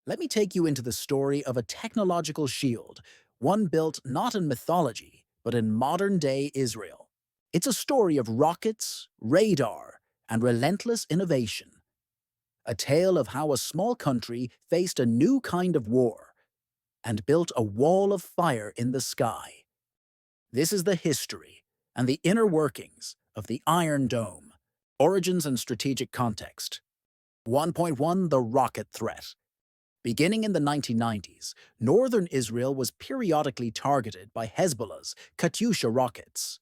Let me take you into the story of a technological shield, one built not in mythology, but in modern-day Israel. It's a story of rockets, radar, and relentless innovation. A tale of how a small country faced a new kind of war and built a wall of fire in the sky. This is the history and the inner workings of the Iron Dome. Origins and strategic context. 1.1 The rocket threat. Beginning in the 1990s, northern Israel was periodically targeted by Hezbollah's Katyusha rockets.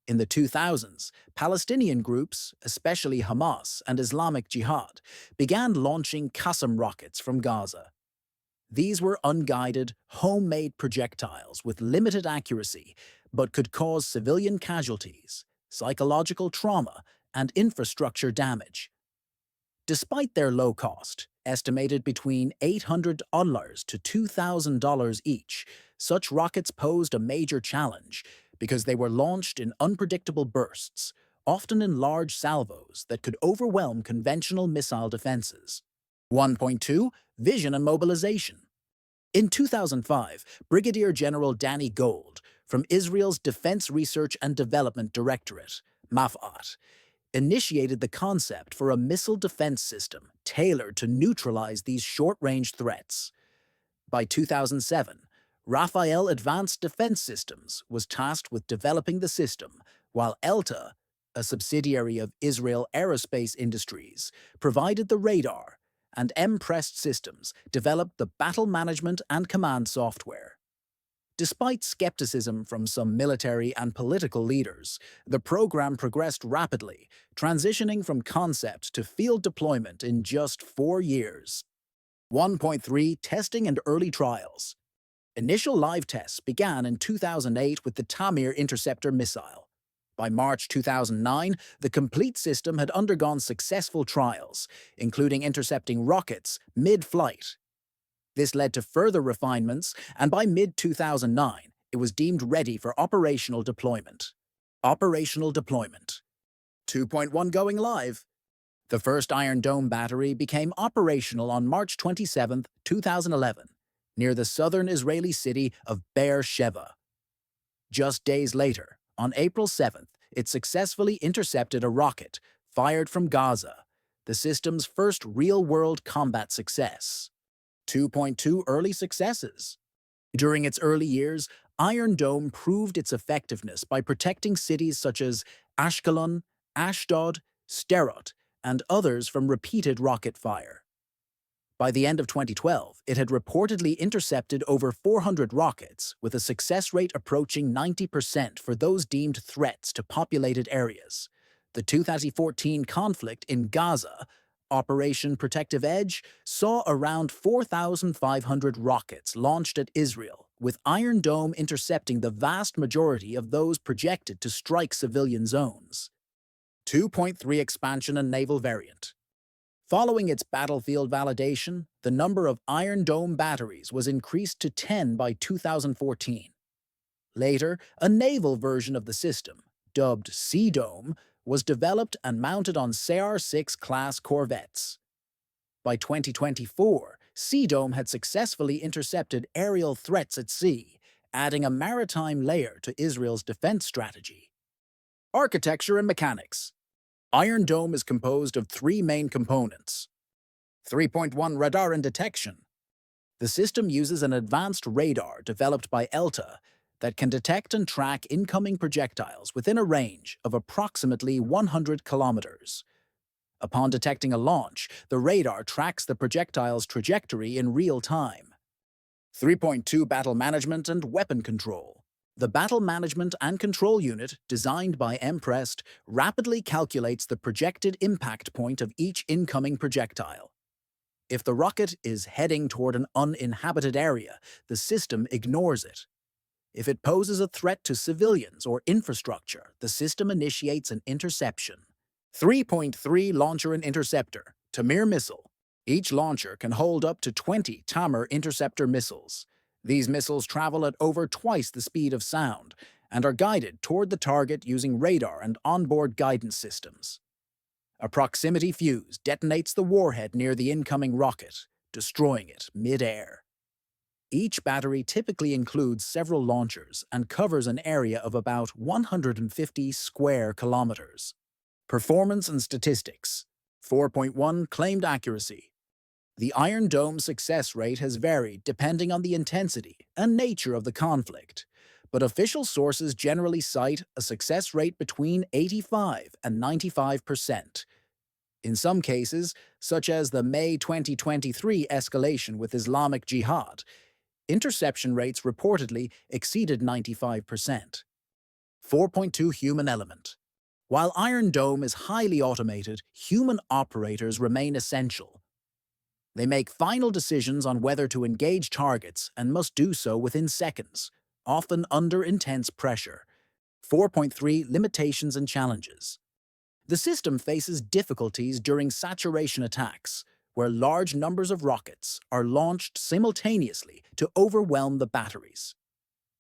In the 2000s, Palestinian groups, especially Hamas and Islamic Jihad, began launching Qassam rockets from Gaza. These were unguided, homemade projectiles with limited accuracy, but could cause civilian casualties, psychological trauma, and infrastructure damage. Despite their low cost, estimated between $800 to $2,000 each, such rockets posed a major challenge because they were launched in unpredictable bursts, often in large salvos that could overwhelm conventional missile defenses. 1.2 Vision and Mobilization. In 2005, Brigadier General Danny Gold, from Israel's Defense Research and Development Directorate, MAFAT, initiated the concept for a missile defense system tailored to neutralize these short-range threats. By 2007, Rafael Advanced Defense Systems was tasked with developing the system, while ELTA, a subsidiary of Israel Aerospace Industries, provided the radar, and M-Prest Systems developed the battle management and command software. Despite skepticism from some military and political leaders, the program progressed rapidly, transitioning from concept to field deployment in just 4 years. 1.3 Testing and Early Trials. Initial live tests began in 2008 with the Tamir interceptor missile. By March 2009, the complete system had undergone successful trials, including intercepting rockets mid-flight. This led to further refinements, and by mid-2009, it was deemed ready for operational deployment. Operational deployment. 2.1 Going live. The first Iron Dome battery became operational on March 27, 2011, near the southern Israeli city of Be'er Sheva. Just days later, on April 7th, it successfully intercepted a rocket fired from Gaza, the system's first real-world combat success. 2.2 Early successes. During its early years, Iron Dome proved its effectiveness by protecting cities such as Ashkelon, Ashdod, Sderot, and others from repeated rocket fire. By the end of 2012, it had reportedly intercepted over 400 rockets, with a success rate approaching 90% for those deemed threats to populated areas. The 2014 conflict in Gaza, Operation Protective Edge, saw around 4,500 rockets launched at Israel, with Iron Dome intercepting the vast majority of those projected to strike civilian zones. 2.3 Expansion and Naval Variant. Following its battlefield validation, the number of Iron Dome batteries was increased to 10 by 2014. Later, a naval version of the system, dubbed Sea Dome, was developed and mounted on CR-6 class corvettes. By 2024, Sea Dome had successfully intercepted aerial threats at sea, adding a maritime layer to Israel's defense strategy. Architecture and mechanics. Iron Dome is composed of 3 main components. 3.1 Radar and Detection. The system uses an advanced radar developed by ELTA that can detect and track incoming projectiles within a range of approximately 100 kilometers. Upon detecting a launch, the radar tracks the projectile's trajectory in real time. 3.2 Battle Management and Weapon Control. The Battle Management and Control Unit, designed by M-Prest, rapidly calculates the projected impact point of each incoming projectile. If the rocket is heading toward an uninhabited area, the system ignores it. If it poses a threat to civilians or infrastructure, the system initiates an interception. 3.3 Launcher and Interceptor. Tamir missile. Each launcher can hold up to 20 Tamir interceptor missiles. These missiles travel at over twice the speed of sound and are guided toward the target using radar and onboard guidance systems. A proximity fuse detonates the warhead near the incoming rocket, destroying it mid-air. Each battery typically includes several launchers and covers an area of about 150 square kilometers. Performance and statistics. 4.1 claimed accuracy. The Iron Dome success rate has varied depending on the intensity and nature of the conflict, but official sources generally cite a success rate between 85 and 95%. In some cases, such as the May 2023 escalation with Islamic Jihad, interception rates reportedly exceeded 95%. 4.2 human element. While Iron Dome is highly automated, human operators remain essential. They make final decisions on whether to engage targets and must do so within seconds, often under intense pressure. 4.3 limitations and challenges. The system faces difficulties during saturation attacks, where large numbers of rockets are launched simultaneously to overwhelm the batteries.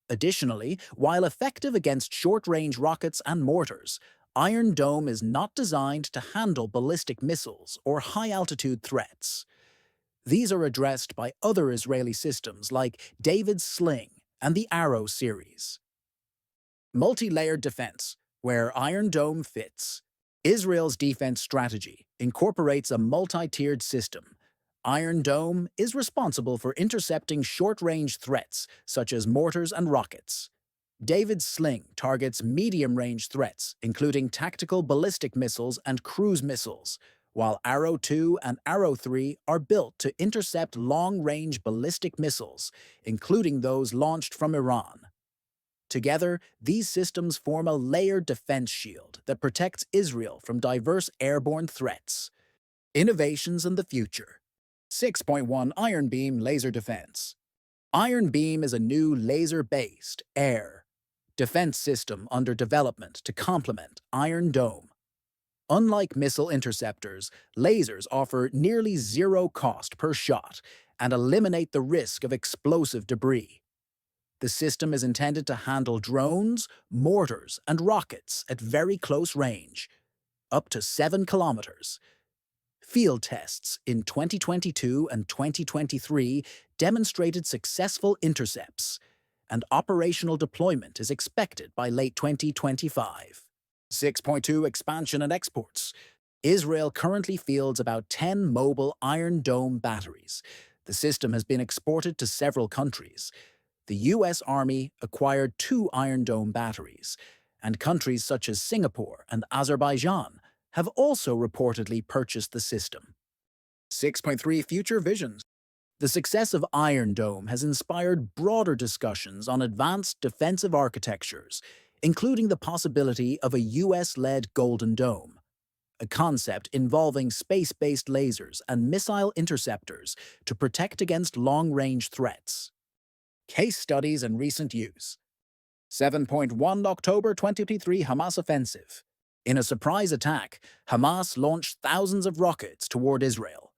Additionally, while effective against short-range rockets and mortars, Iron Dome is not designed to handle ballistic missiles or high-altitude threats. These are addressed by other Israeli systems like David's Sling and the Arrow series. Multi-layered defense, where Iron Dome fits. Israel's defense strategy incorporates a multi-tiered system. Iron Dome is responsible for intercepting short-range threats such as mortars and rockets. David's Sling targets medium-range threats, including tactical ballistic missiles and cruise missiles, while Arrow 2 and Arrow 3 are built to intercept long-range ballistic missiles, including those launched from Iran. Together, these systems form a layered defense shield that protects Israel from diverse airborne threats. Innovations in the future. 6.1 Iron Beam Laser Defense. Iron Beam is a new laser-based air defense system under development to complement Iron Dome. Unlike missile interceptors, lasers offer nearly zero cost per shot and eliminate the risk of explosive debris. The system is intended to handle drones, mortars, and rockets at very close range, up to 7 kilometers. Field tests in 2022 and 2023 demonstrated successful intercepts, and operational deployment is expected by late 2025. 6.2 Expansion and exports. Israel currently fields about 10 mobile Iron Dome batteries. The system has been exported to several countries. The U.S. Army acquired 2 Iron Dome batteries, and countries such as Singapore and Azerbaijan have also reportedly purchased the system. 6.3 Future Visions. The success of Iron Dome has inspired broader discussions on advanced defensive architectures, including the possibility of a U.S.-led Golden Dome, a concept involving space-based lasers and missile interceptors to protect against long-range threats. Case studies and recent use. 7.1 October 2023 Hamas offensive. In a surprise attack, Hamas launched thousands of rockets toward Israel.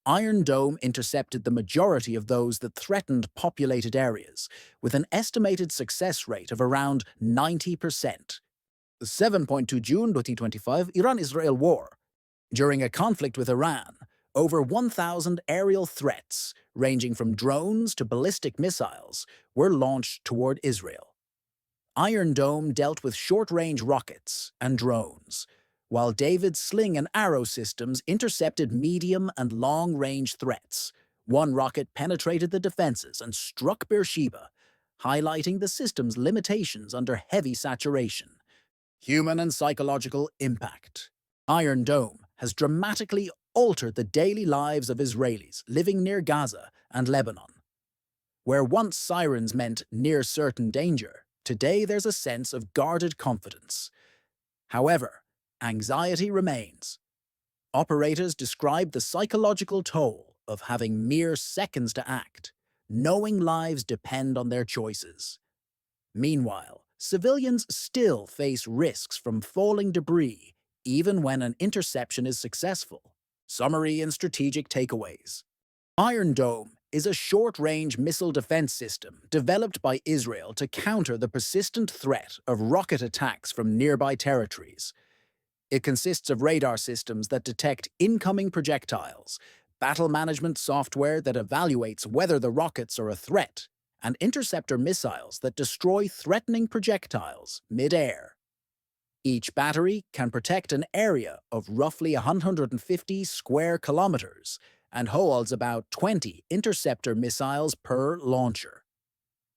Iron Dome intercepted the majority of those that threatened populated areas, with an estimated success rate of around 90%. 7.2 June 2025 Iran-Israel war. During a conflict with Iran, over 1,000 aerial threats, ranging from drones to ballistic missiles, were launched toward Israel. Iron Dome dealt with short-range rockets and drones, while David's Sling and Arrow systems intercepted medium and long-range threats. One rocket penetrated the defenses and struck Beersheba, highlighting the system's limitations under heavy saturation. Human and psychological impact. Iron Dome has dramatically altered the daily lives of Israelis living near Gaza and Lebanon. Where once sirens meant near certain danger, today there's a sense of guarded confidence. However, anxiety remains. Operators describe the psychological toll of having mere seconds to act, knowing lives depend on their choices. Meanwhile, civilians still face risks from falling debris, even when an interception is successful. Summary and strategic takeaways. Iron Dome is a short-range missile defense system developed by Israel to counter the persistent threat of rocket attacks from nearby territories. It consists of radar systems that detect incoming projectiles, battle management software that evaluates whether the rockets are a threat, and interceptor missiles that destroy threatening projectiles mid-air. Each battery can protect an area of roughly 150 square kilometers and holds about 20 interceptor missiles per launcher.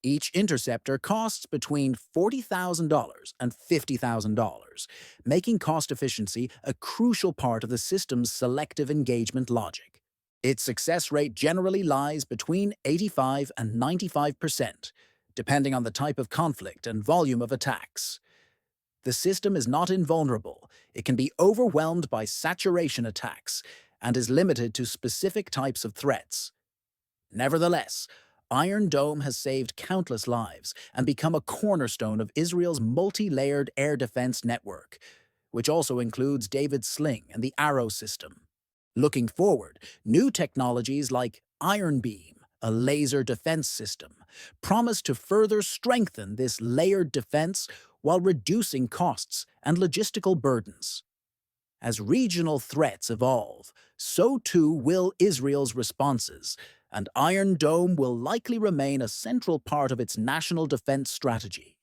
Each interceptor costs between $40,000 and $50,000, making cost efficiency a crucial part of the system's selective engagement logic. Its success rate generally lies between 85 and 95%, depending on the type of conflict and volume of attacks. The system is not invulnerable. It can be overwhelmed by saturation attacks and is limited to specific types of threats. Nevertheless, Iron Dome has saved countless lives and become a cornerstone of Israel's multi-layered air defense network, which also includes David's Sling and the Arrow system. Looking forward, new technologies like Iron Beam, a laser defense system, promise to further strengthen this layered defense while reducing costs and logistical burdens. As regional threats evolve, so too will Israel's responses, and Iron Dome will likely remain a central part of its national defense strategy.